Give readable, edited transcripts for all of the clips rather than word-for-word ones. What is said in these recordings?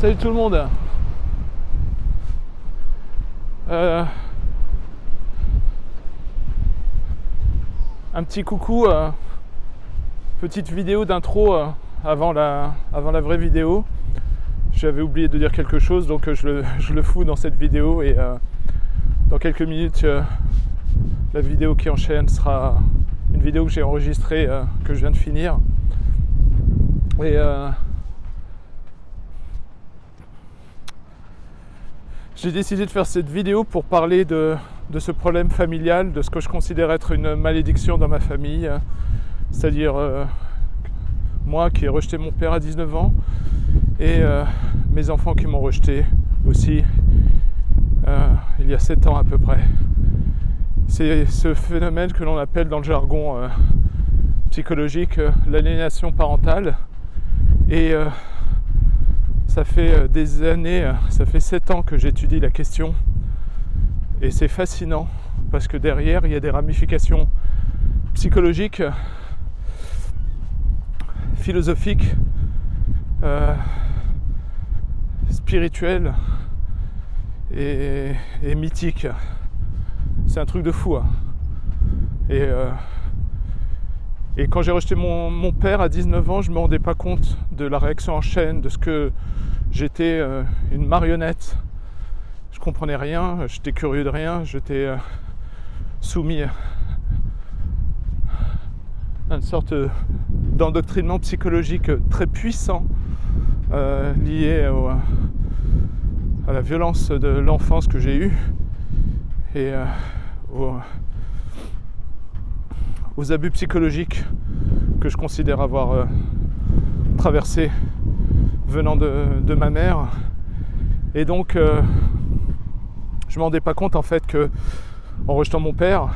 Salut tout le monde. Un petit coucou, petite vidéo d'intro avant la vraie vidéo. J'avais oublié de dire quelque chose, donc je le fous dans cette vidéo et dans quelques minutes la vidéo qui enchaîne sera une vidéo que j'ai enregistrée, que je viens de finir. Et j'ai décidé de faire cette vidéo pour parler de ce problème familial, de ce que je considère être une malédiction dans ma famille, c'est-à-dire moi qui ai rejeté mon père à 19 ans et mes enfants qui m'ont rejeté aussi il y a 7 ans à peu près. C'est ce phénomène que l'on appelle dans le jargon psychologique l'aliénation parentale et ça fait des années, ça fait 7 ans que j'étudie la question et c'est fascinant parce que derrière il y a des ramifications psychologiques, philosophiques, spirituelles et mythiques. C'est un truc de fou. Hein. Et quand j'ai rejeté mon père à 19 ans, je ne me rendais pas compte de la réaction en chaîne, de ce que j'étais une marionnette. Je comprenais rien, j'étais curieux de rien, j'étais soumis à une sorte d'endoctrinement psychologique très puissant lié à la violence de l'enfance que j'ai eue et aux abus psychologiques que je considère avoir traversé venant de ma mère. Et donc je ne me rendais pas compte en fait que en rejetant mon père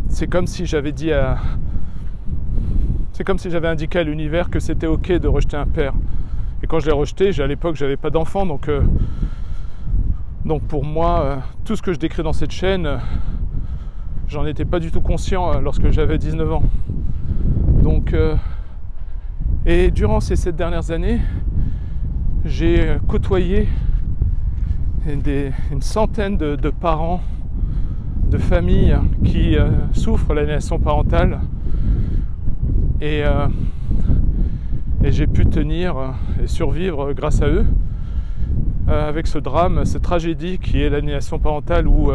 c'est comme si j'avais indiqué à l'univers que c'était ok de rejeter un père. Et quand je l'ai rejeté, à l'époque j'avais pas d'enfant, donc pour moi, tout ce que je décris dans cette chaîne, j'en étais pas du tout conscient lorsque j'avais 19 ans. Donc, et durant ces 7 dernières années, j'ai côtoyé une centaine de parents, de familles qui souffrent l'aliénation parentale. Et j'ai pu tenir et survivre grâce à eux. Avec ce drame, cette tragédie qui est l'aliénation parentale où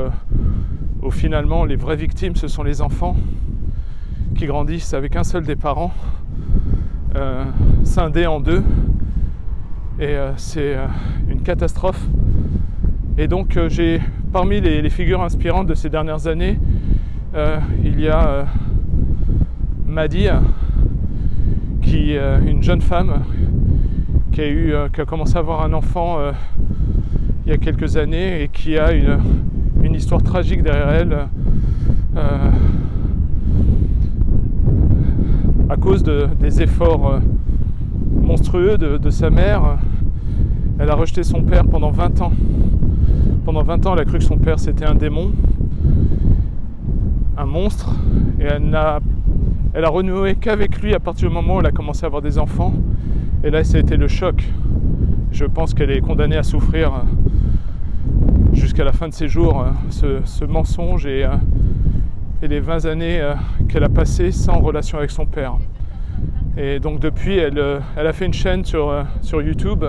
finalement les vraies victimes ce sont les enfants qui grandissent avec un seul des parents scindés en deux et c'est une catastrophe. Et donc j'ai parmi les figures inspirantes de ces dernières années il y a Maddy qui une jeune femme qui a commencé à avoir un enfant il y a quelques années et qui a une histoire tragique derrière elle à cause des efforts monstrueux de sa mère. Elle a rejeté son père pendant 20 ans. Pendant 20 ans, elle a cru que son père c'était un démon, un monstre, et elle a renoué qu'avec lui à partir du moment où elle a commencé à avoir des enfants. Et là, ça a été le choc. Je pense qu'elle est condamnée à souffrir jusqu'à la fin de ses jours ce mensonge et les 20 années qu'elle a passées sans relation avec son père. Et donc depuis, elle a fait une chaîne sur YouTube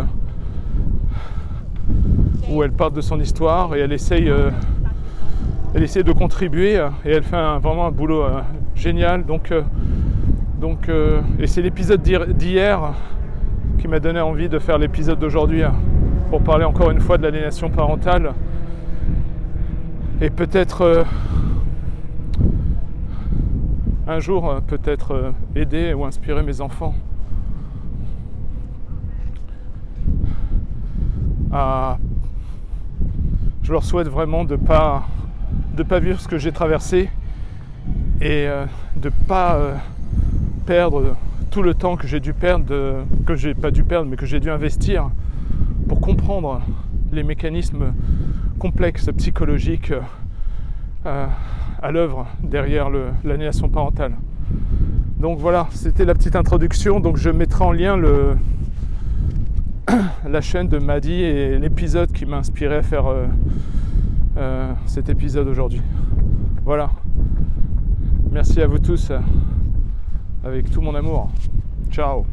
où elle parle de son histoire et elle essaye de contribuer et elle fait vraiment un boulot génial. Et c'est l'épisode d'hier qui m'a donné envie de faire l'épisode d'aujourd'hui pour parler encore une fois de l'aliénation parentale et peut-être un jour aider ou inspirer mes enfants je leur souhaite vraiment de pas vivre ce que j'ai traversé et de pas perdre tout le temps que j'ai dû perdre, que j'ai pas dû perdre, mais que j'ai dû investir pour comprendre les mécanismes complexes psychologiques à l'œuvre derrière l'aliénation parentale. Donc voilà, c'était la petite introduction. Donc je mettrai en lien la chaîne de Madi et l'épisode qui m'a inspiré à faire cet épisode aujourd'hui. Voilà. Merci à vous tous, avec tout mon amour. Ciao.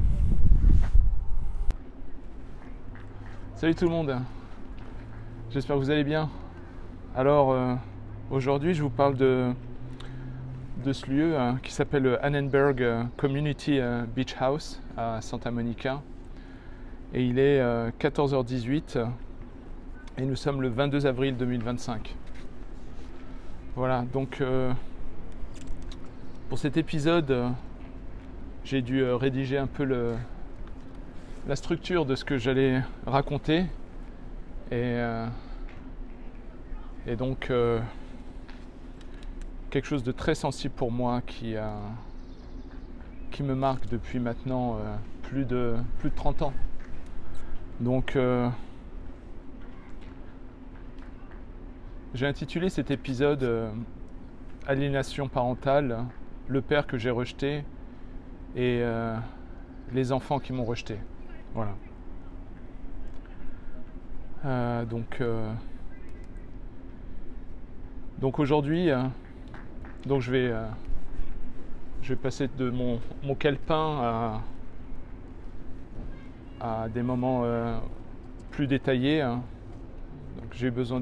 Salut tout le monde. J'espère que vous allez bien. Alors aujourd'hui je vous parle de ce lieu qui s'appelle Annenberg Community Beach House à Santa Monica. Et il est 14h18 et nous sommes le 22 avril 2025. Voilà, donc pour cet épisode, j'ai dû rédiger un peu la structure de ce que j'allais raconter. Et donc quelque chose de très sensible pour moi qui me marque depuis maintenant plus de 30 ans. Donc j'ai intitulé cet épisode Aliénation parentale, le père que j'ai rejeté et les enfants qui m'ont rejeté. Voilà. Donc aujourd'hui, donc je vais passer de mon calepin à des moments plus détaillés. Donc j'ai besoin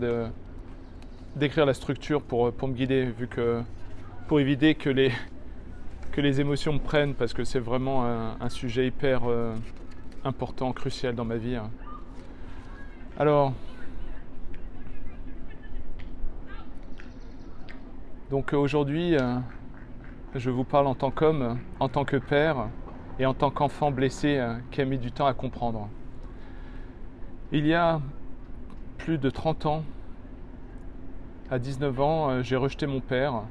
d'écrire la structure pour me guider, pour éviter que les émotions me prennent, parce que c'est vraiment un sujet hyper important, crucial dans ma vie. Alors, donc aujourd'hui, je vous parle en tant qu'homme, en tant que père et en tant qu'enfant blessé qui a mis du temps à comprendre. Il y a plus de 30 ans, à 19 ans, j'ai rejeté mon père.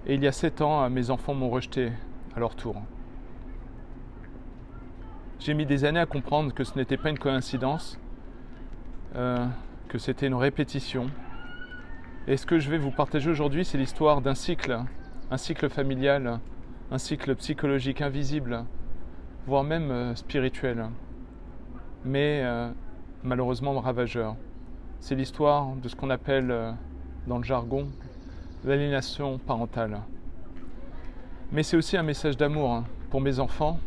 Et il y a 7 ans, mes enfants m'ont rejeté à leur tour. J'ai mis des années à comprendre que ce n'était pas une coïncidence, que c'était une répétition. Et ce que je vais vous partager aujourd'hui, c'est l'histoire d'un cycle familial, un cycle psychologique invisible, voire même spirituel, mais malheureusement ravageur. C'est l'histoire de ce qu'on appelle dans le jargon l'aliénation parentale. Mais c'est aussi un message d'amour pour mes enfants,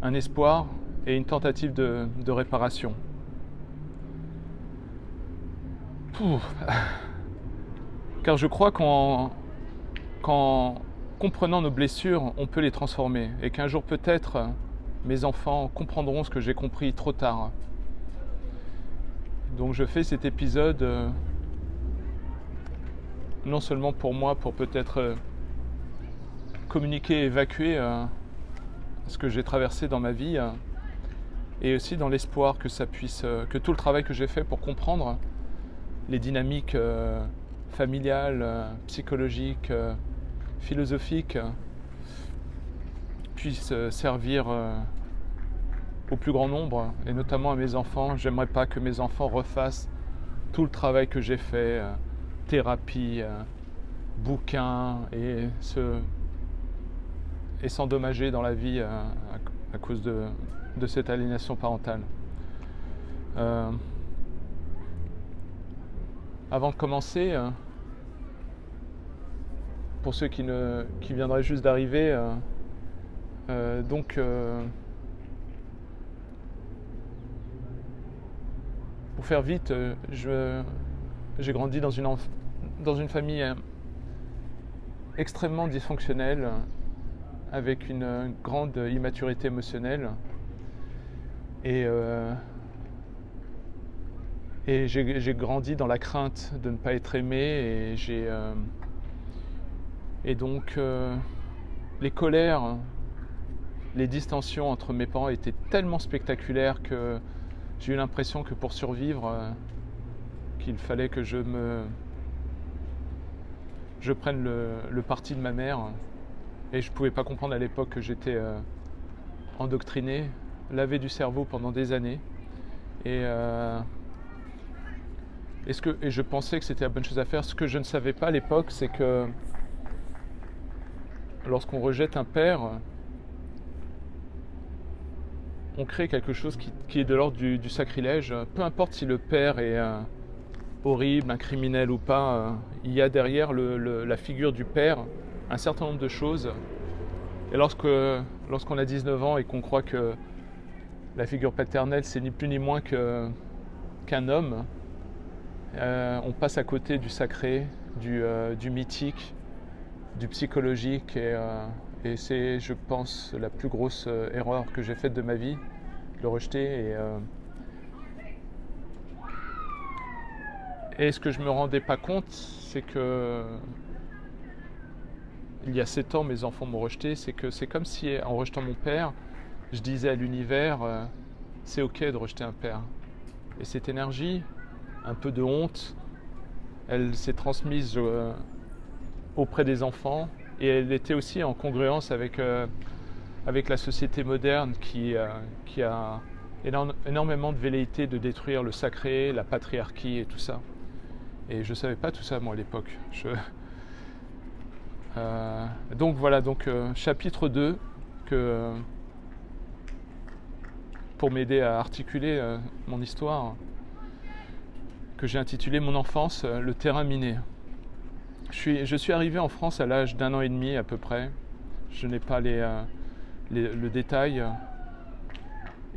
un espoir et une tentative de réparation. Car je crois qu'en comprenant nos blessures, on peut les transformer, et qu'un jour peut-être mes enfants comprendront ce que j'ai compris trop tard. Donc je fais cet épisode non seulement pour moi, pour peut-être communiquer, évacuer ce que j'ai traversé dans ma vie, et aussi dans l'espoir que ça puisse, que tout le travail que j'ai fait pour comprendre les dynamiques familiales, psychologiques, philosophiques, puisse servir au plus grand nombre, et notamment à mes enfants. J'aimerais pas que mes enfants refassent tout le travail que j'ai fait, thérapie, bouquins, et s'endommager dans la vie à cause de cette aliénation parentale. Avant de commencer, pour ceux qui viendraient juste d'arriver, pour faire vite, j'ai grandi dans une famille extrêmement dysfonctionnelle, avec une grande immaturité émotionnelle, et j'ai grandi dans la crainte de ne pas être aimé, et donc les colères, les distensions entre mes parents étaient tellement spectaculaires que j'ai eu l'impression que pour survivre, qu'il fallait que je prenne le parti de ma mère. Et je ne pouvais pas comprendre à l'époque que j'étais endoctriné, lavé du cerveau pendant des années. Et je pensais que c'était la bonne chose à faire. Ce que je ne savais pas à l'époque, c'est que lorsqu'on rejette un père, on crée quelque chose qui est de l'ordre du sacrilège. Peu importe si le père est horrible, un criminel ou pas, il y a derrière la figure du père un certain nombre de choses. Et lorsqu'on a 19 ans et qu'on croit que la figure paternelle, c'est ni plus ni moins qu'un homme, on passe à côté du sacré, du mythique, du psychologique, et c'est, je pense, la plus grosse erreur que j'ai faite de ma vie, le rejeter. Et ce que je me rendais pas compte, c'est que il y a 7 ans, mes enfants m'ont rejeté. C'est que c'est comme si, en rejetant mon père, je disais à l'univers, c'est ok de rejeter un père. Et cette énergie, un peu de honte, elle s'est transmise auprès des enfants, et elle était aussi en congruence avec la société moderne qui a énormément de velléité de détruire le sacré, la patriarchie et tout ça. Et je ne savais pas tout ça, moi, à l'époque. Donc voilà, chapitre 2, pour m'aider à articuler mon histoire, que j'ai intitulé « Mon enfance, le terrain miné ». Je suis arrivé en France à l'âge d'1 an et demi à peu près. Je n'ai pas le détail.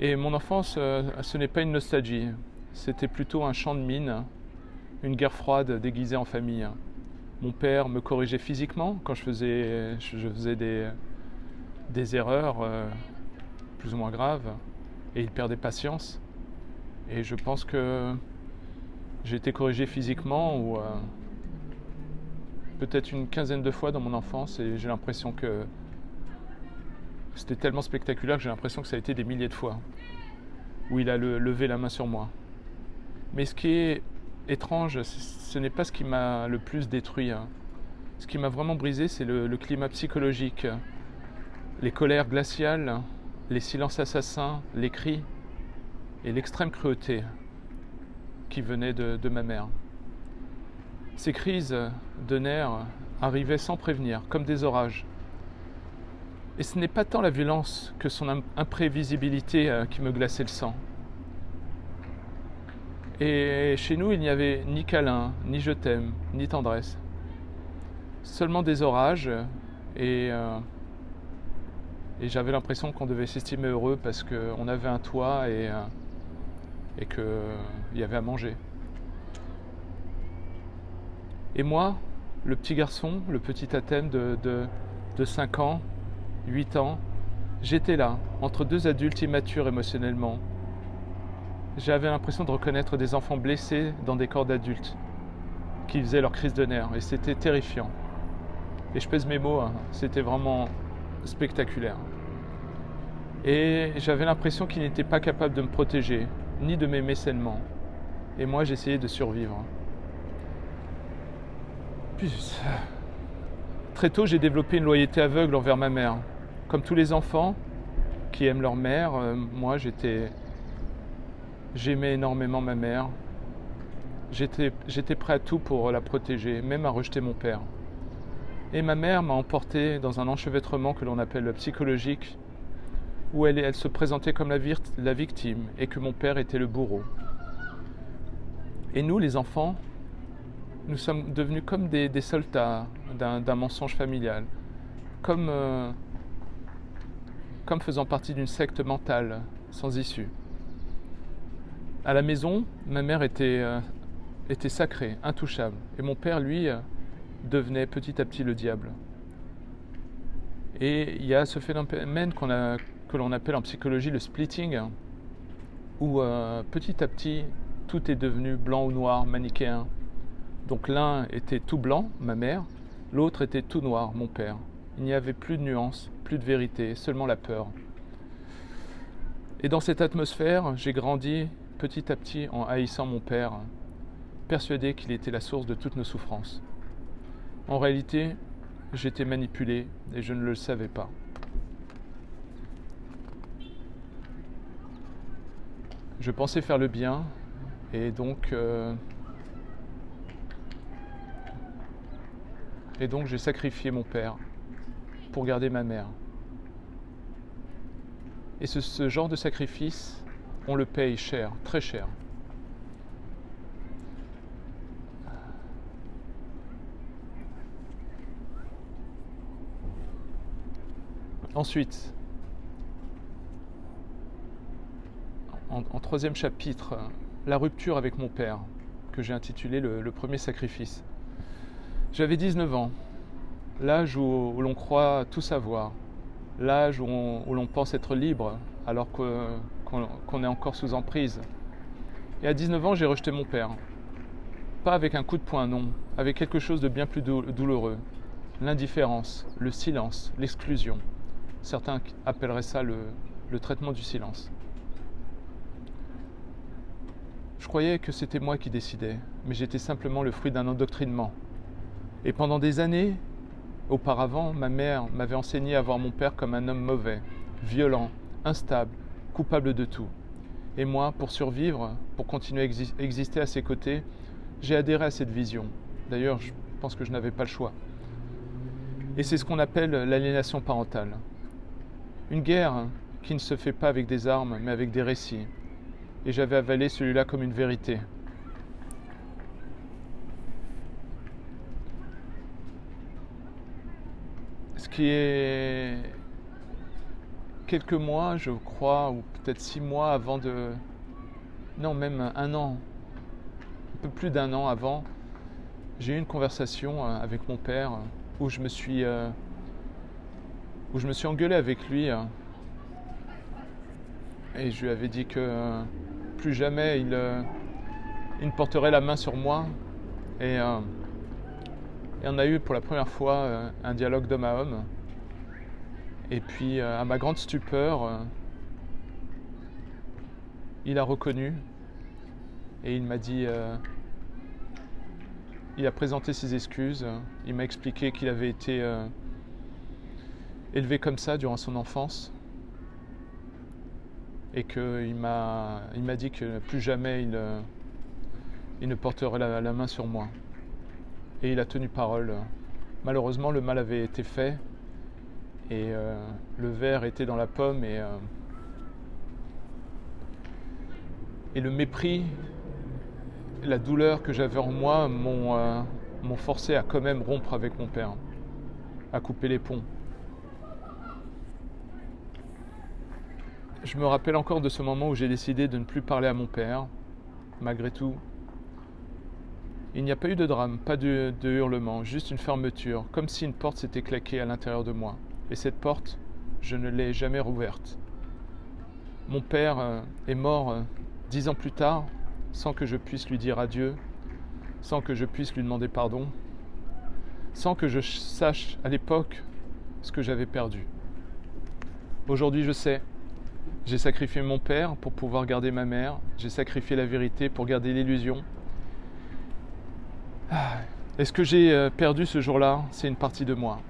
Et mon enfance, ce n'est pas une nostalgie. C'était plutôt un champ de mine, une guerre froide déguisée en famille. Mon père me corrigeait physiquement quand je faisais des erreurs plus ou moins graves, et il perdait patience. Et je pense que j'ai été corrigé physiquement ou peut-être une quinzaine de fois dans mon enfance, et j'ai l'impression que c'était tellement spectaculaire que j'ai l'impression que ça a été des milliers de fois où il a levé la main sur moi. Mais ce qui est étrange, ce n'est pas ce qui m'a le plus détruit. Ce qui m'a vraiment brisé, c'est le climat psychologique, les colères glaciales, les silences assassins, les cris et l'extrême cruauté qui venaient de ma mère. Ces crises de nerfs arrivaient sans prévenir, comme des orages. Et ce n'est pas tant la violence que son imprévisibilité qui me glaçait le sang. Et chez nous, il n'y avait ni câlin, ni je t'aime, ni tendresse. Seulement des orages, et j'avais l'impression qu'on devait s'estimer heureux parce qu'on avait un toit et qu'il y avait à manger. Et moi, le petit garçon, le petit Athème de 5 ans, 8 ans, j'étais là, entre deux adultes immatures émotionnellement. J'avais l'impression de reconnaître des enfants blessés dans des corps d'adultes qui faisaient leur crise de nerfs, et c'était terrifiant. Et je pèse mes mots, hein, c'était vraiment spectaculaire. Et j'avais l'impression qu'ils n'étaient pas capables de me protéger, ni de m'aimer sainement. Et moi, j'essayais de survivre. Puis, très tôt, j'ai développé une loyauté aveugle envers ma mère. Comme tous les enfants qui aiment leur mère, moi, j'aimais énormément ma mère. J'étais prêt à tout pour la protéger, même à rejeter mon père. Et ma mère m'a emporté dans un enchevêtrement que l'on appelle psychologique, où elle se présentait comme la victime et que mon père était le bourreau. Et nous, les enfants, nous sommes devenus comme des soldats d'un mensonge familial, comme faisant partie d'une secte mentale sans issue. À la maison, ma mère était sacrée, intouchable, et mon père, lui, devenait petit à petit le diable. Et il y a ce phénomène que l'on appelle en psychologie le splitting, où petit à petit, tout est devenu blanc ou noir, manichéen. Donc l'un était tout blanc, ma mère, l'autre était tout noir, mon père. Il n'y avait plus de nuances, plus de vérité, seulement la peur. Et dans cette atmosphère, j'ai grandi petit à petit en haïssant mon père, persuadé qu'il était la source de toutes nos souffrances. En réalité, j'étais manipulé et je ne le savais pas. Je pensais faire le bien et donc j'ai sacrifié mon père. pour garder ma mère. Et ce genre de sacrifice, on le paye cher, très cher. Ensuite, en troisième chapitre, la rupture avec mon père, que j'ai intitulé le premier sacrifice. J'avais 19 ans, l'âge où l'on croit tout savoir, l'âge où l'on pense être libre alors qu'on est encore sous emprise. Et à 19 ans, j'ai rejeté mon père. Pas avec un coup de poing, non, avec quelque chose de bien plus douloureux. L'indifférence, le silence, l'exclusion. Certains appelleraient ça le traitement du silence. Je croyais que c'était moi qui décidais, mais j'étais simplement le fruit d'un endoctrinement. Et pendant des années, auparavant, ma mère m'avait enseigné à voir mon père comme un homme mauvais, violent, instable, coupable de tout. Et moi, pour survivre, pour continuer à exister à ses côtés, j'ai adhéré à cette vision. D'ailleurs, je pense que je n'avais pas le choix. Et c'est ce qu'on appelle l'aliénation parentale. Une guerre qui ne se fait pas avec des armes, mais avec des récits. Et j'avais avalé celui-là comme une vérité. Ce qui est quelques mois, je crois, ou peut-être 6 mois avant de... Non, même un an, un peu plus d'un an avant, j'ai eu une conversation avec mon père où je me suis engueulé avec lui. Et je lui avais dit que plus jamais il ne porterait la main sur moi. Et on a eu pour la première fois un dialogue d'homme à homme. Et puis, à ma grande stupeur, il a reconnu et il m'a dit, il a présenté ses excuses, il m'a expliqué qu'il avait été élevé comme ça durant son enfance et qu'il m'a dit que plus jamais il ne porterait la main sur moi. Et il a tenu parole. Malheureusement, le mal avait été fait et le ver était dans la pomme et le mépris, la douleur que j'avais en moi m'ont forcé à quand même rompre avec mon père, à couper les ponts. Je me rappelle encore de ce moment où j'ai décidé de ne plus parler à mon père, malgré tout. Il n'y a pas eu de drame, pas de hurlement, juste une fermeture, comme si une porte s'était claquée à l'intérieur de moi. Et cette porte, je ne l'ai jamais rouverte. Mon père est mort 10 ans plus tard, sans que je puisse lui dire adieu, sans que je puisse lui demander pardon, sans que je sache à l'époque ce que j'avais perdu. Aujourd'hui, je sais. J'ai sacrifié mon père pour pouvoir garder ma mère. J'ai sacrifié la vérité pour garder l'illusion. Et ce que j'ai perdu ce jour-là, c'est une partie de moi.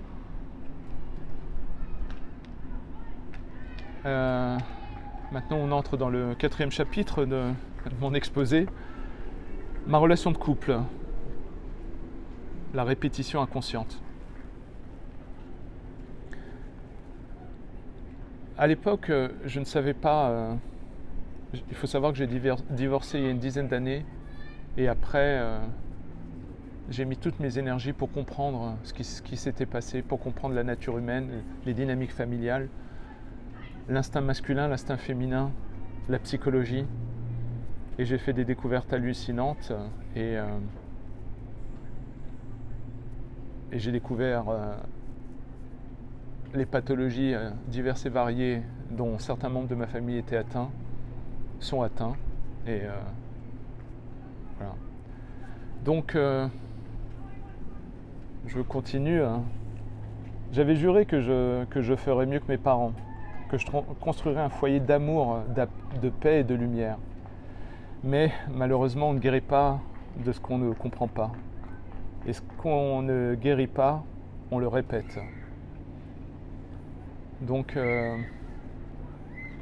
Maintenant, on entre dans le 4e chapitre de mon exposé. Ma relation de couple. La répétition inconsciente. À l'époque, je ne savais pas... il faut savoir que j'ai divorcé il y a une dizaine d'années. Et après, j'ai mis toutes mes énergies pour comprendre ce qui s'était passé, pour comprendre la nature humaine, les dynamiques familiales, l'instinct masculin, l'instinct féminin, la psychologie. Et j'ai fait des découvertes hallucinantes. Et j'ai découvert... les pathologies diverses et variées dont certains membres de ma famille étaient atteints, sont atteints. Et voilà. Donc, je continue. J'avais juré que je ferais mieux que mes parents, que je construirais un foyer d'amour, de paix et de lumière. Mais malheureusement, on ne guérit pas de ce qu'on ne comprend pas. Et ce qu'on ne guérit pas, on le répète. Donc,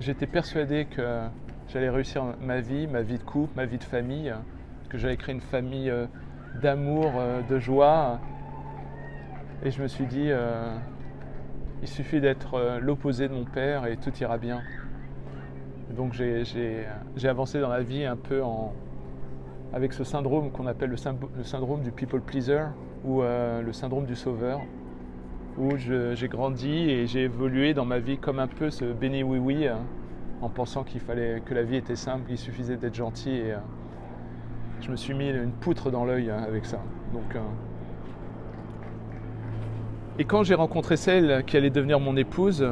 j'étais persuadé que j'allais réussir ma vie de couple, ma vie de famille, que j'allais créer une famille d'amour, de joie. Et je me suis dit, il suffit d'être l'opposé de mon père et tout ira bien. Donc j'ai avancé dans la vie un peu avec ce syndrome qu'on appelle le syndrome du people pleaser ou le syndrome du sauveur, où j'ai grandi et j'ai évolué dans ma vie comme un peu ce béni oui-oui, en pensant que la vie était simple, qu'il suffisait d'être gentil, et je me suis mis une poutre dans l'œil avec ça. Et quand j'ai rencontré celle qui allait devenir mon épouse,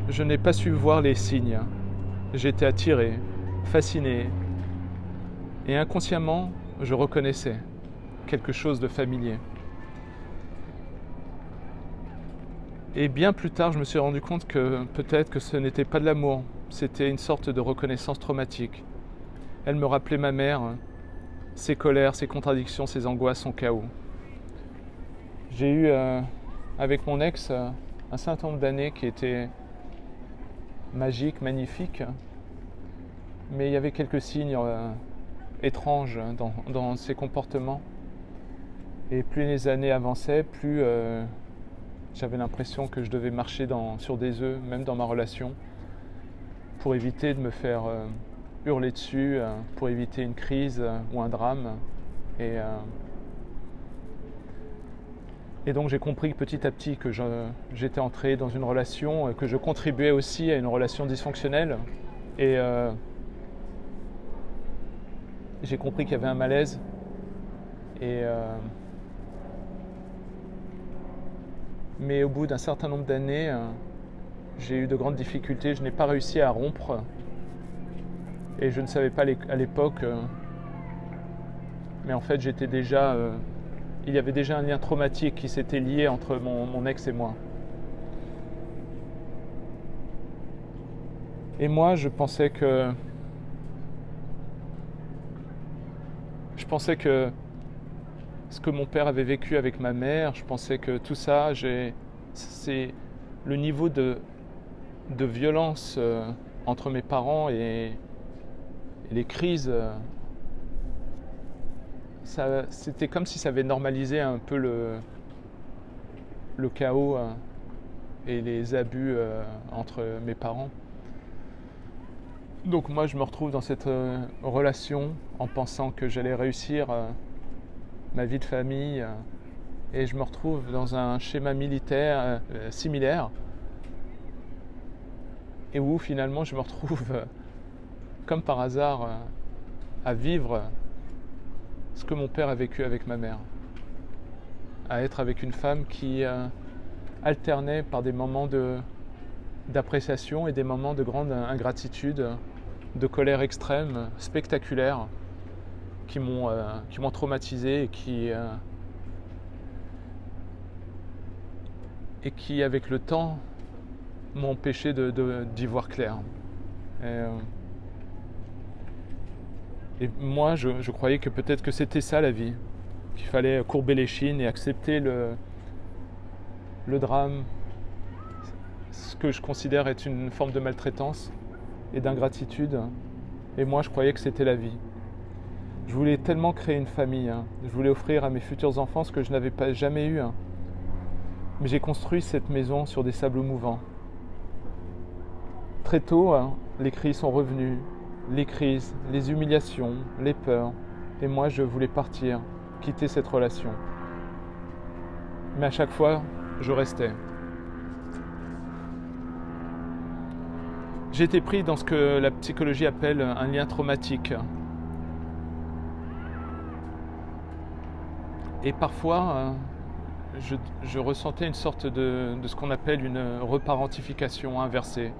je n'ai pas su voir les signes. J'étais attiré, fasciné, et inconsciemment, je reconnaissais quelque chose de familier. Et bien plus tard, je me suis rendu compte que peut-être que ce n'était pas de l'amour, c'était une sorte de reconnaissance traumatique. Elle me rappelait ma mère, ses colères, ses contradictions, ses angoisses, son chaos. J'ai eu, avec mon ex, un certain nombre d'années qui étaient magiques, magnifiques, mais il y avait quelques signes étranges dans ses comportements. Et plus les années avançaient, plus j'avais l'impression que je devais marcher sur des œufs, même dans ma relation, pour éviter de me faire hurler dessus, pour éviter une crise ou un drame. Et donc j'ai compris petit à petit que j'étais entré dans une relation, que je contribuais aussi à une relation dysfonctionnelle. Et j'ai compris qu'il y avait un malaise. Mais au bout d'un certain nombre d'années, j'ai eu de grandes difficultés. Je n'ai pas réussi à rompre. Et je ne savais pas à l'époque. Mais en fait, il y avait déjà un lien traumatique qui s'était lié entre mon ex et moi. Et moi, je pensais que ce que mon père avait vécu avec ma mère, je pensais que tout ça, c'est le niveau de violence entre mes parents et les crises. C'était comme si ça avait normalisé un peu le chaos et les abus entre mes parents. Donc moi, je me retrouve dans cette relation en pensant que j'allais réussir ma vie de famille, et je me retrouve dans un schéma militaire similaire, et où finalement je me retrouve comme par hasard à vivre ce que mon père a vécu avec ma mère, à être avec une femme qui alternait par des moments d'appréciation et des moments de grande ingratitude, de colère extrême, spectaculaire, qui m'ont traumatisé et qui, avec le temps, m'ont empêché d'y voir clair. Et moi, je croyais que peut-être que c'était ça la vie, qu'il fallait courber l'échine et accepter le drame, ce que je considère être une forme de maltraitance et d'ingratitude. Et moi, je croyais que c'était la vie. Je voulais tellement créer une famille, je voulais offrir à mes futurs enfants ce que je n'avais jamais eu. Mais j'ai construit cette maison sur des sables mouvants. Très tôt, les cris sont revenus, les crises, les humiliations, les peurs. Et moi, je voulais partir, quitter cette relation. Mais à chaque fois, je restais. J'ai été pris dans ce que la psychologie appelle un lien traumatique. Et parfois, je ressentais une sorte de ce qu'on appelle une reparentification inversée.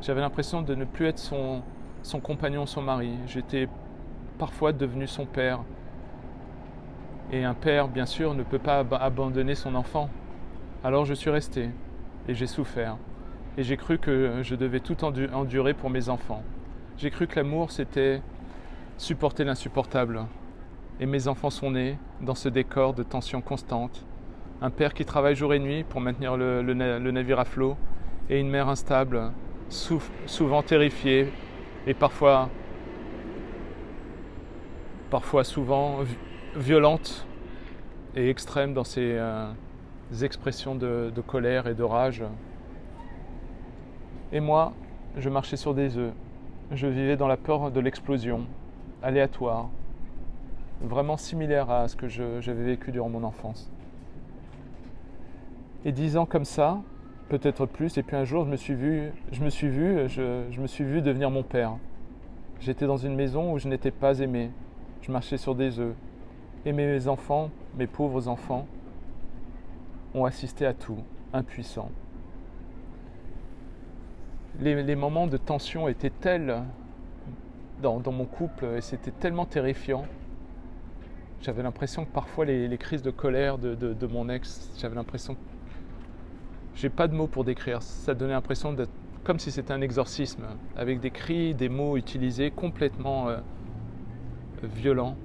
J'avais l'impression de ne plus être son compagnon, son mari. J'étais parfois devenu son père. Et un père, bien sûr, ne peut pas abandonner son enfant. Alors je suis resté et j'ai souffert. Et j'ai cru que je devais tout endurer pour mes enfants. J'ai cru que l'amour, c'était supporter l'insupportable. Et mes enfants sont nés dans ce décor de tension constante. Un père qui travaille jour et nuit pour maintenir le navire à flot, et une mère instable, souvent terrifiée, et parfois souvent violente et extrême dans ses expressions de colère et de rage. Et moi, je marchais sur des œufs. Je vivais dans la peur de l'explosion, aléatoire, vraiment similaire à ce que j'avais vécu durant mon enfance. Et 10 ans comme ça, peut-être plus, et puis un jour je me suis vu devenir mon père. J'étais dans une maison où je n'étais pas aimé, je marchais sur des œufs. Et mes enfants, mes pauvres enfants, ont assisté à tout, impuissants. Les moments de tension étaient tels dans mon couple, et c'était tellement terrifiant. J'avais l'impression que parfois les crises de colère de mon ex, j'avais l'impression, j'ai pas de mots pour décrire, ça donnait l'impression d'être comme si c'était un exorcisme, avec des cris, des mots utilisés complètement violents.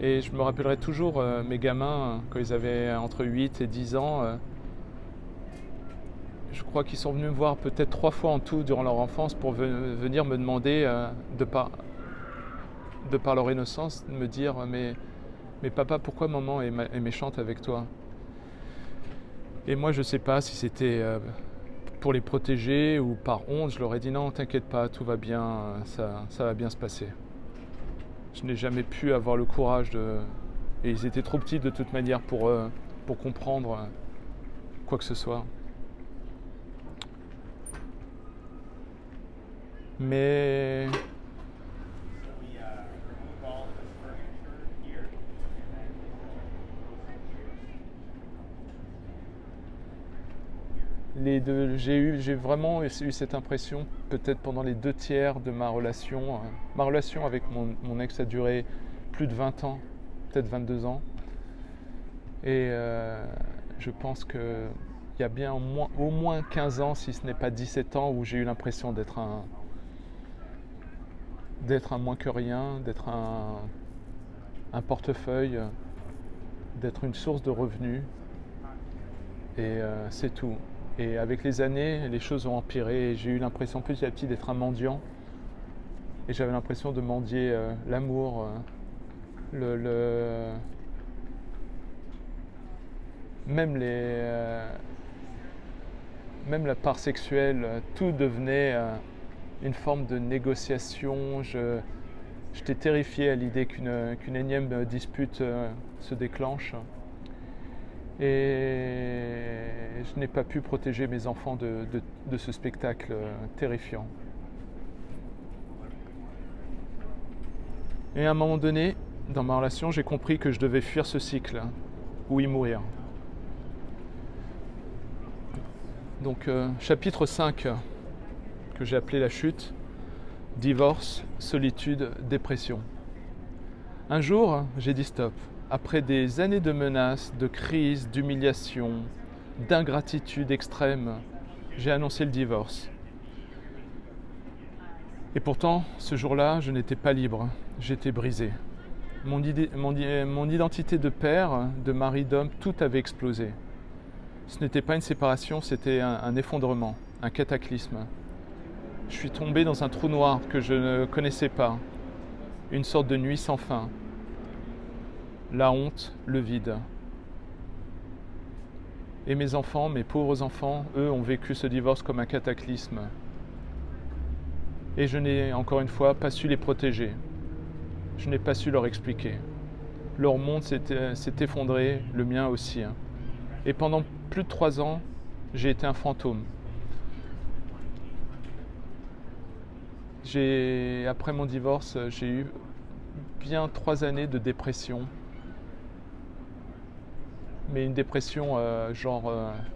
Et je me rappellerai toujours mes gamins, quand ils avaient entre 8 et 10 ans, je crois qu'ils sont venus me voir peut-être 3 fois en tout durant leur enfance pour venir me demander, de par leur innocence, de me dire mais papa, pourquoi maman est méchante avec toi? Et moi je ne sais pas si c'était pour les protéger ou par honte, je leur ai dit non, t'inquiète pas, tout va bien, ça va bien se passer. Je n'ai jamais pu avoir le courage de... Et ils étaient trop petits de toute manière pour comprendre quoi que ce soit. Mais... j'ai vraiment eu cette impression, peut-être pendant les 2 tiers de ma relation. Ma relation avec mon ex a duré plus de 20 ans, peut-être 22 ans. Et je pense qu'il y a bien au moins 15 ans, si ce n'est pas 17 ans, où j'ai eu l'impression d'être un moins que rien, d'être un portefeuille, d'être une source de revenus. Et c'est tout. Et avec les années, les choses ont empiré et j'ai eu l'impression petit à petit d'être un mendiant. Et j'avais l'impression de mendier l'amour, même la part sexuelle, tout devenait une forme de négociation. J'étais terrifié à l'idée qu'une énième dispute se déclenche. Et je n'ai pas pu protéger mes enfants de ce spectacle terrifiant. Et à un moment donné, dans ma relation, j'ai compris que je devais fuir ce cycle ou y mourir. Donc chapitre 5, que j'ai appelé la chute, divorce, solitude, dépression. Un jour, j'ai dit stop. Après des années de menaces, de crises, d'humiliation, d'ingratitude extrême, j'ai annoncé le divorce. Et pourtant, ce jour-là, je n'étais pas libre, j'étais brisé. Mon identité de père, de mari, d'homme, tout avait explosé. Ce n'était pas une séparation, c'était un effondrement, un cataclysme. Je suis tombé dans un trou noir que je ne connaissais pas, une sorte de nuit sans fin. La honte, le vide. Et mes enfants, mes pauvres enfants, eux ont vécu ce divorce comme un cataclysme. Et je n'ai, encore une fois, pas su les protéger. Je n'ai pas su leur expliquer. Leur monde s'est effondré, le mien aussi. Et pendant plus de 3 ans, j'ai été un fantôme. Après mon divorce, j'ai eu bien 3 années de dépression. Mais une dépression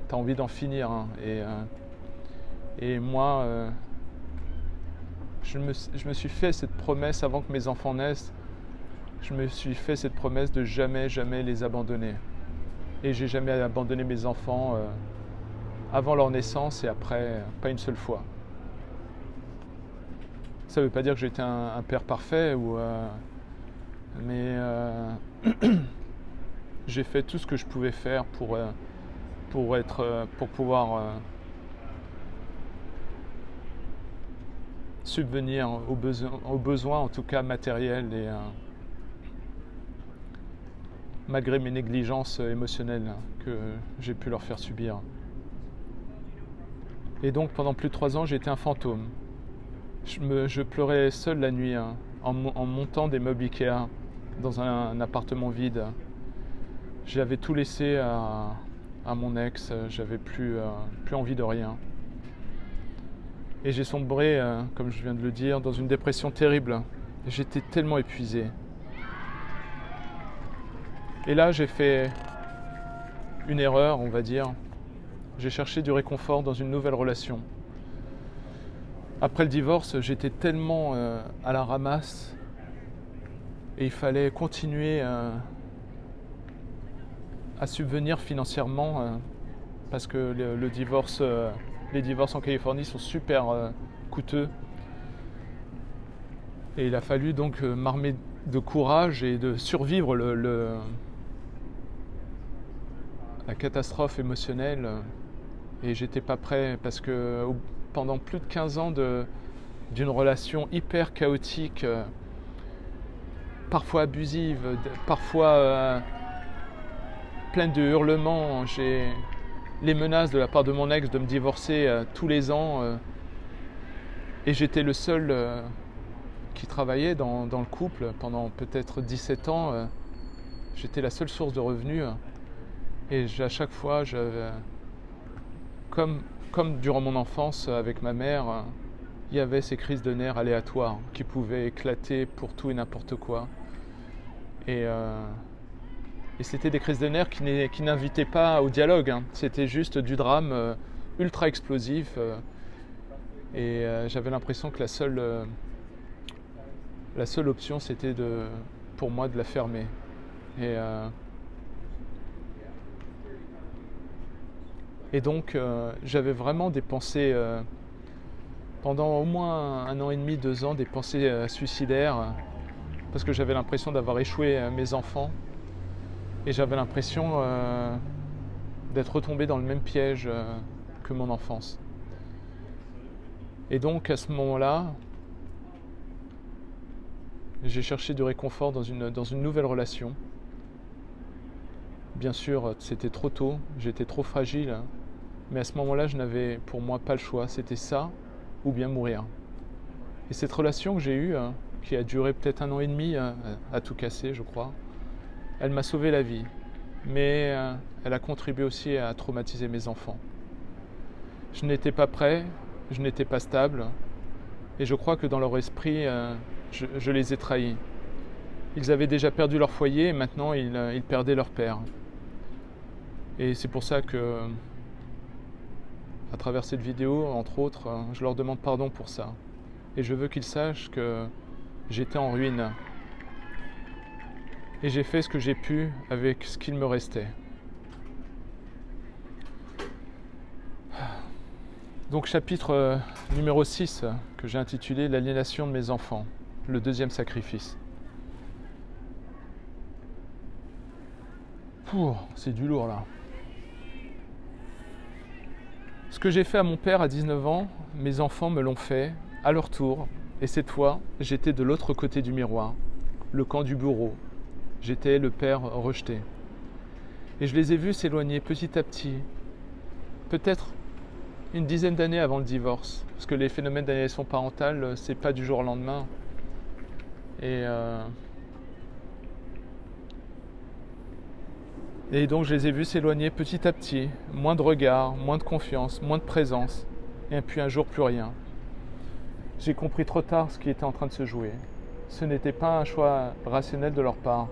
t'as envie d'en finir. Et moi, je me suis fait cette promesse avant que mes enfants naissent. Je me suis fait cette promesse de jamais, jamais les abandonner. Et j'ai jamais abandonné mes enfants avant leur naissance et après, pas une seule fois. Ça ne veut pas dire que j'étais un père parfait, mais j'ai fait tout ce que je pouvais faire pour pouvoir subvenir aux besoins, en tout cas matériels, et malgré mes négligences émotionnelles que j'ai pu leur faire subir. Et donc pendant plus de 3 ans, j'étais un fantôme. Je pleurais seul la nuit, hein, en montant des meubles Ikea dans un appartement vide. J'avais tout laissé à mon ex, j'avais plus envie de rien. Et j'ai sombré, comme je viens de le dire, dans une dépression terrible. J'étais tellement épuisé. Et là, j'ai fait une erreur, on va dire. J'ai cherché du réconfort dans une nouvelle relation. Après le divorce, j'étais tellement à la ramasse et il fallait continuer à subvenir financièrement parce que les divorces en Californie sont super coûteux. Et il a fallu donc m'armer de courage et de survivre la catastrophe émotionnelle. Et j'étais pas prêt parce que pendant plus de 15 ans d'une relation hyper chaotique, parfois abusive, parfois pleine de hurlements, j'ai les menaces de la part de mon ex de me divorcer tous les ans. Et j'étais le seul qui travaillait dans le couple pendant peut-être 17 ans. J'étais la seule source de revenus. Et à chaque fois, comme durant mon enfance avec ma mère, il y avait ces crises de nerfs aléatoires qui pouvaient éclater pour tout et n'importe quoi. Et c'était des crises de nerfs qui n'invitaient pas au dialogue, hein. C'était juste du drame ultra explosif. Et j'avais l'impression que la seule option, c'était pour moi de la fermer. Et donc, j'avais vraiment des pensées, pendant au moins 1 an et demi, 2 ans, des pensées suicidaires, parce que j'avais l'impression d'avoir échoué mes enfants. Et j'avais l'impression d'être retombé dans le même piège que mon enfance. Et donc, à ce moment-là, j'ai cherché du réconfort dans une nouvelle relation. Bien sûr, c'était trop tôt, j'étais trop fragile. Mais à ce moment-là, je n'avais pour moi pas le choix. C'était ça ou bien mourir. Et cette relation que j'ai eue, qui a duré peut-être 1 an et demi, à tout casser, je crois, elle m'a sauvé la vie. Mais elle a contribué aussi à traumatiser mes enfants. Je n'étais pas prêt, je n'étais pas stable. Et je crois que dans leur esprit, je les ai trahis. Ils avaient déjà perdu leur foyer et maintenant ils perdaient leur père. Et c'est pour ça que, à travers cette vidéo, entre autres, je leur demande pardon pour ça. Et je veux qu'ils sachent que j'étais en ruine. Et j'ai fait ce que j'ai pu avec ce qu'il me restait. Donc chapitre numéro 6, que j'ai intitulé « L'aliénation de mes enfants », le 2e sacrifice. C'est du lourd là. Ce que j'ai fait à mon père à 19 ans, mes enfants me l'ont fait à leur tour. Et cette fois, j'étais de l'autre côté du miroir, le camp du bourreau. J'étais le père rejeté. Et je les ai vus s'éloigner petit à petit, peut-être une dizaine d'années avant le divorce. Parce que les phénomènes d'aliénation parentale, c'est pas du jour au lendemain. Et donc je les ai vus s'éloigner petit à petit, moins de regards, moins de confiance, moins de présence, et puis un jour plus rien. J'ai compris trop tard ce qui était en train de se jouer. Ce n'était pas un choix rationnel de leur part,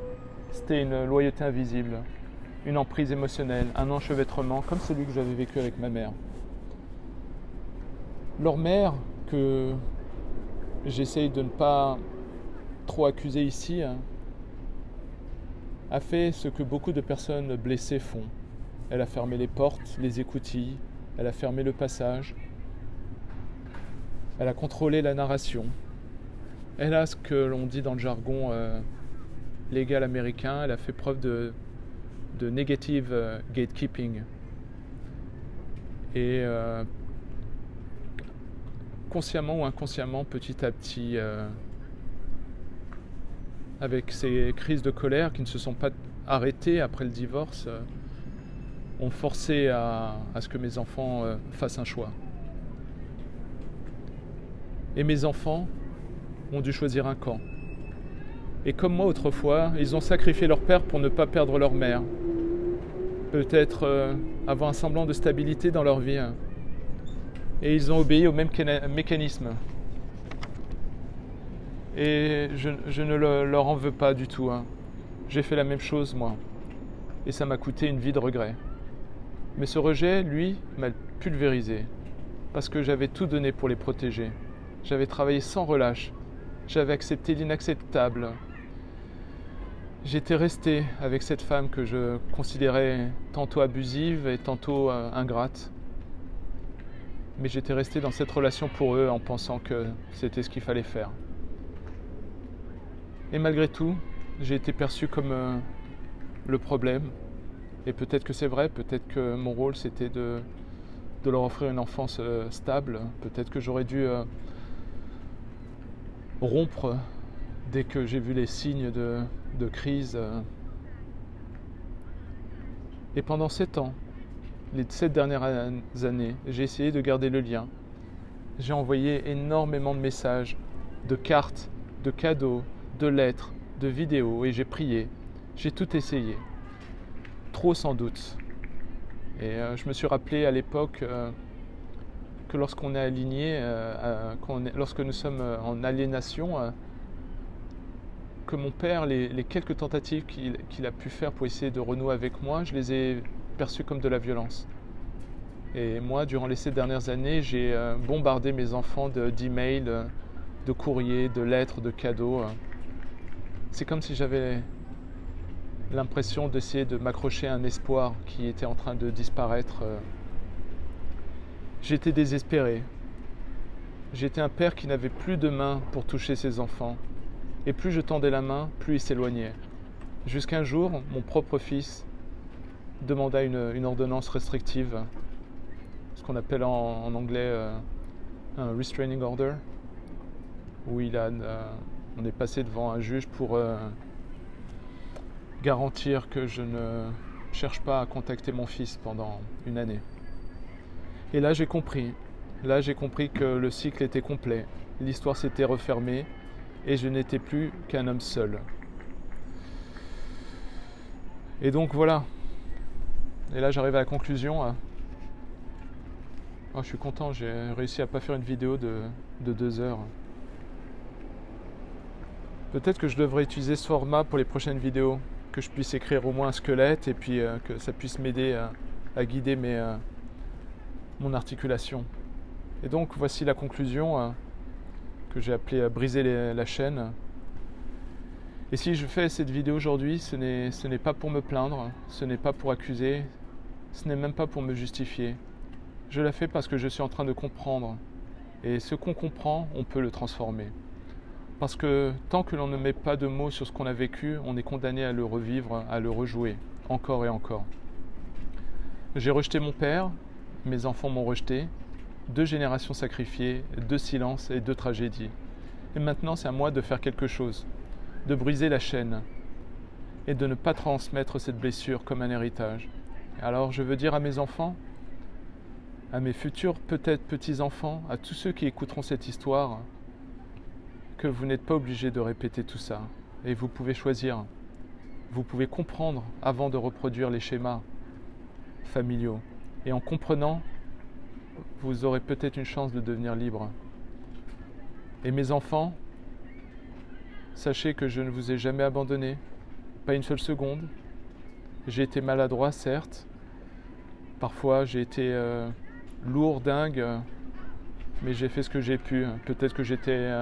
c'était une loyauté invisible, une emprise émotionnelle, un enchevêtrement comme celui que j'avais vécu avec ma mère. Leur mère, que j'essaye de ne pas trop accuser ici, a fait ce que beaucoup de personnes blessées font. Elle a fermé les portes, les écoutilles, elle a fermé le passage, elle a contrôlé la narration. Elle a ce que l'on dit dans le jargon légal américain, elle a fait preuve de negative gatekeeping. Et consciemment ou inconsciemment, petit à petit, avec ces crises de colère qui ne se sont pas arrêtées après le divorce, ont forcé à ce que mes enfants fassent un choix. Et mes enfants ont dû choisir un camp. Et comme moi autrefois, ils ont sacrifié leur père pour ne pas perdre leur mère. Peut-être avoir un semblant de stabilité dans leur vie. Et ils ont obéi au même mécanisme. Et je ne leur en veux pas du tout. J'ai fait la même chose, moi. Et ça m'a coûté une vie de regret. Mais ce rejet, lui, m'a pulvérisé. Parce que j'avais tout donné pour les protéger. J'avais travaillé sans relâche. J'avais accepté l'inacceptable. J'étais resté avec cette femme que je considérais tantôt abusive et tantôt ingrate. Mais j'étais resté dans cette relation pour eux en pensant que c'était ce qu'il fallait faire. Et malgré tout, j'ai été perçu comme le problème. Et peut-être que c'est vrai, peut-être que mon rôle c'était de leur offrir une enfance stable. Peut-être que j'aurais dû rompre dès que j'ai vu les signes de crise. Et pendant 7 ans, les 7 dernières années, j'ai essayé de garder le lien. J'ai envoyé énormément de messages, de cartes, de cadeaux, de lettres, de vidéos, et j'ai prié. J'ai tout essayé. Trop sans doute. Et je me suis rappelé à l'époque que lorsqu'on est aligné, lorsque nous sommes en aliénation, que mon père, les quelques tentatives qu'il a pu faire pour essayer de renouer avec moi, je les ai perçues comme de la violence. Et moi, durant les 7 dernières années, j'ai bombardé mes enfants d'emails, de courriers, de lettres, de cadeaux. C'est comme si j'avais l'impression d'essayer de m'accrocher à un espoir qui était en train de disparaître. J'étais désespéré. J'étais un père qui n'avait plus de main pour toucher ses enfants. Et plus je tendais la main, plus il s'éloignait. Jusqu'un jour, mon propre fils demanda une ordonnance restrictive, ce qu'on appelle en anglais un restraining order, où on est passé devant un juge pour garantir que je ne cherche pas à contacter mon fils pendant une année. Et là j'ai compris que le cycle était complet, l'histoire s'était refermée et je n'étais plus qu'un homme seul. Et donc voilà, et là j'arrive à la conclusion. Je suis content, j'ai réussi à pas faire une vidéo de 2 heures. Peut-être que je devrais utiliser ce format pour les prochaines vidéos, que je puisse écrire au moins un squelette et puis que ça puisse m'aider à guider mon articulation. Et donc voici la conclusion que j'ai appelée briser la chaîne. Et si je fais cette vidéo aujourd'hui, ce n'est pas pour me plaindre, ce n'est pas pour accuser, ce n'est même pas pour me justifier. Je la fais parce que je suis en train de comprendre. Et ce qu'on comprend, on peut le transformer. Parce que tant que l'on ne met pas de mots sur ce qu'on a vécu, on est condamné à le revivre, à le rejouer, encore et encore. J'ai rejeté mon père, mes enfants m'ont rejeté, 2 générations sacrifiées, 2 silences et 2 tragédies. Et maintenant, c'est à moi de faire quelque chose, de briser la chaîne et de ne pas transmettre cette blessure comme un héritage. Alors je veux dire à mes enfants, à mes futurs peut-être petits-enfants, à tous ceux qui écouteront cette histoire, que vous n'êtes pas obligés de répéter tout ça. Et vous pouvez choisir, vous pouvez comprendre avant de reproduire les schémas familiaux. Et en comprenant, vous aurez peut-être une chance de devenir libre. Et mes enfants, sachez que je ne vous ai jamais abandonné, pas une seule seconde. J'ai été maladroit, certes. Parfois, j'ai été lourd, dingue, mais j'ai fait ce que j'ai pu. Peut-être que j'étais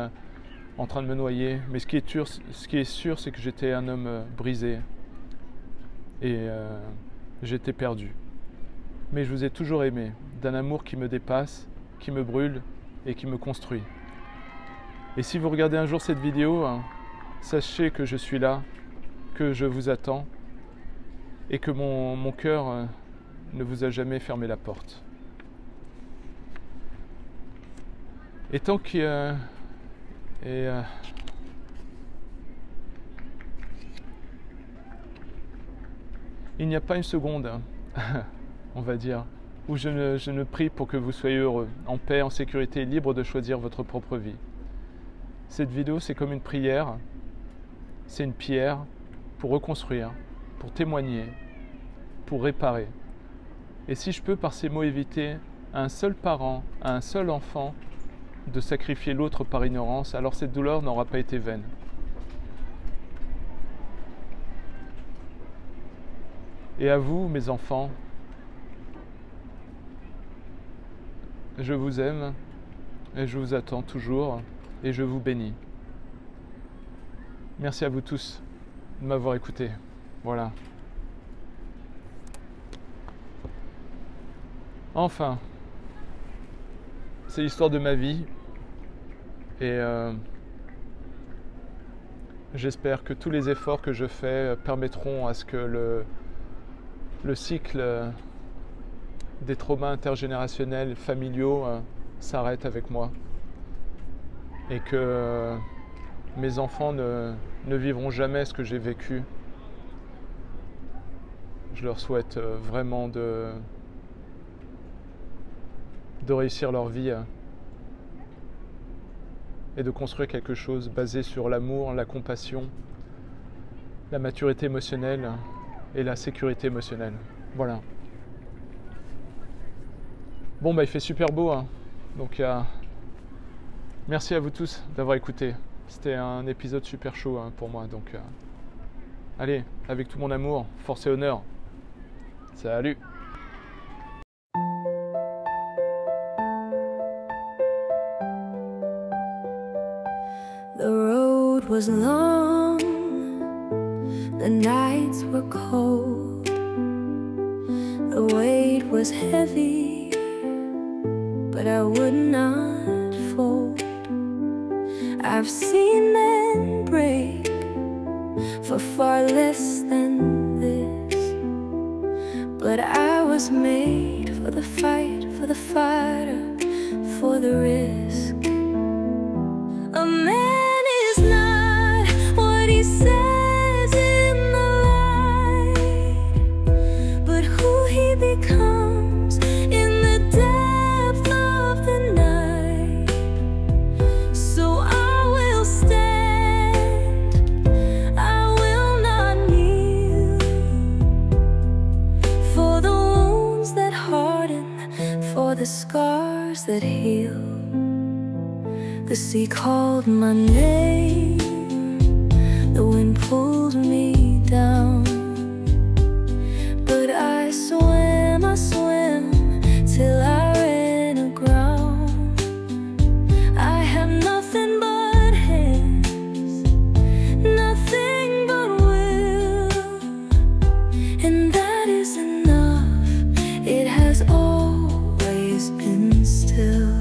en train de me noyer, mais ce qui est sûr, c'est que j'étais un homme brisé et j'étais perdu. Mais je vous ai toujours aimé, d'un amour qui me dépasse, qui me brûle et qui me construit. Et si vous regardez un jour cette vidéo, sachez que je suis là, que je vous attends et que mon cœur ne vous a jamais fermé la porte. Et tant qu'il il n'y a pas une seconde, on va dire, où je ne prie pour que vous soyez heureux, en paix, en sécurité, libre de choisir votre propre vie. Cette vidéo, c'est comme une prière, c'est une pierre pour reconstruire, pour témoigner, pour réparer. Et si je peux, par ces mots, éviter à un seul parent, à un seul enfant, de sacrifier l'autre par ignorance, alors cette douleur n'aura pas été vaine. Et à vous, mes enfants, je vous aime et je vous attends toujours et je vous bénis. Merci à vous tous de m'avoir écouté. Voilà. Enfin, c'est l'histoire de ma vie et j'espère que tous les efforts que je fais permettront à ce que le cycle des traumas intergénérationnels, familiaux, s'arrête avec moi et que mes enfants ne vivront jamais ce que j'ai vécu. Je leur souhaite vraiment de réussir leur vie et de construire quelque chose basé sur l'amour, la compassion, la maturité émotionnelle et la sécurité émotionnelle. Voilà. Bon, il fait super beau, hein. Donc merci à vous tous d'avoir écouté. C'était un épisode super chaud pour moi. Donc allez, avec tout mon amour, force et honneur. Salut! The road was long, the nights were cold, the weight was heavy, but I would not fold. I've seen men break for far less than this, but I was made for the fight, for the fighter, for the risk. A man is not what he says in the light, but who he becomes in the depth of the night. So I will stand, I will not kneel, for the wounds that harden, for the scars that heal. The sea called my name, the wind pulled me down, but I swam till I ran aground. I have nothing but hands, nothing but will, and that is enough. It has always been still.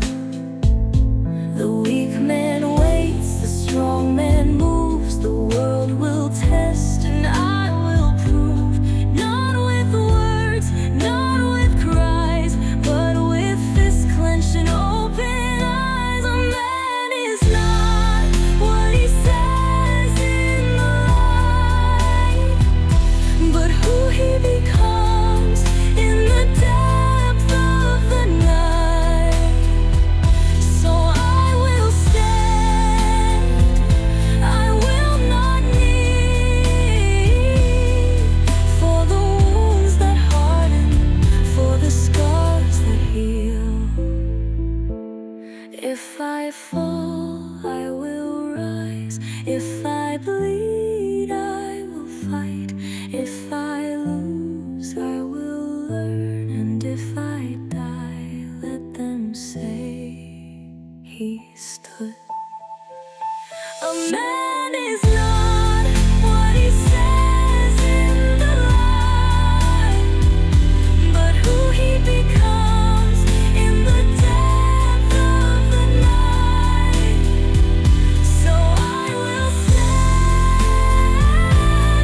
The weak man waits, the strong man moves. The world will test and I will prove. Not with words, not with cries, but with fists clenched and open eyes. A man is not what he says in the light, but who he becomes in the depth of the night. So I will stand, I will not kneel, for the wounds that harden, for the scars that heal. If I fall, I will rise. If I bleed, I will fight. If I lose, I will learn. And if I die, let them say he stood. A man is not what he says in the light, but who he becomes in the depth of the night. So I will stand,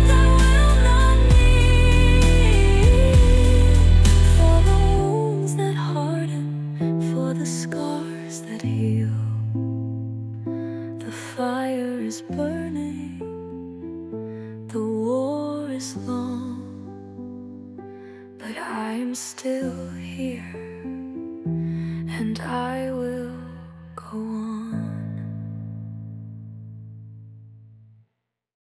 I will not kneel, for the wounds that harden, for the scars that heal. The fire is burning, the war is long, but I'm still here. here, and I will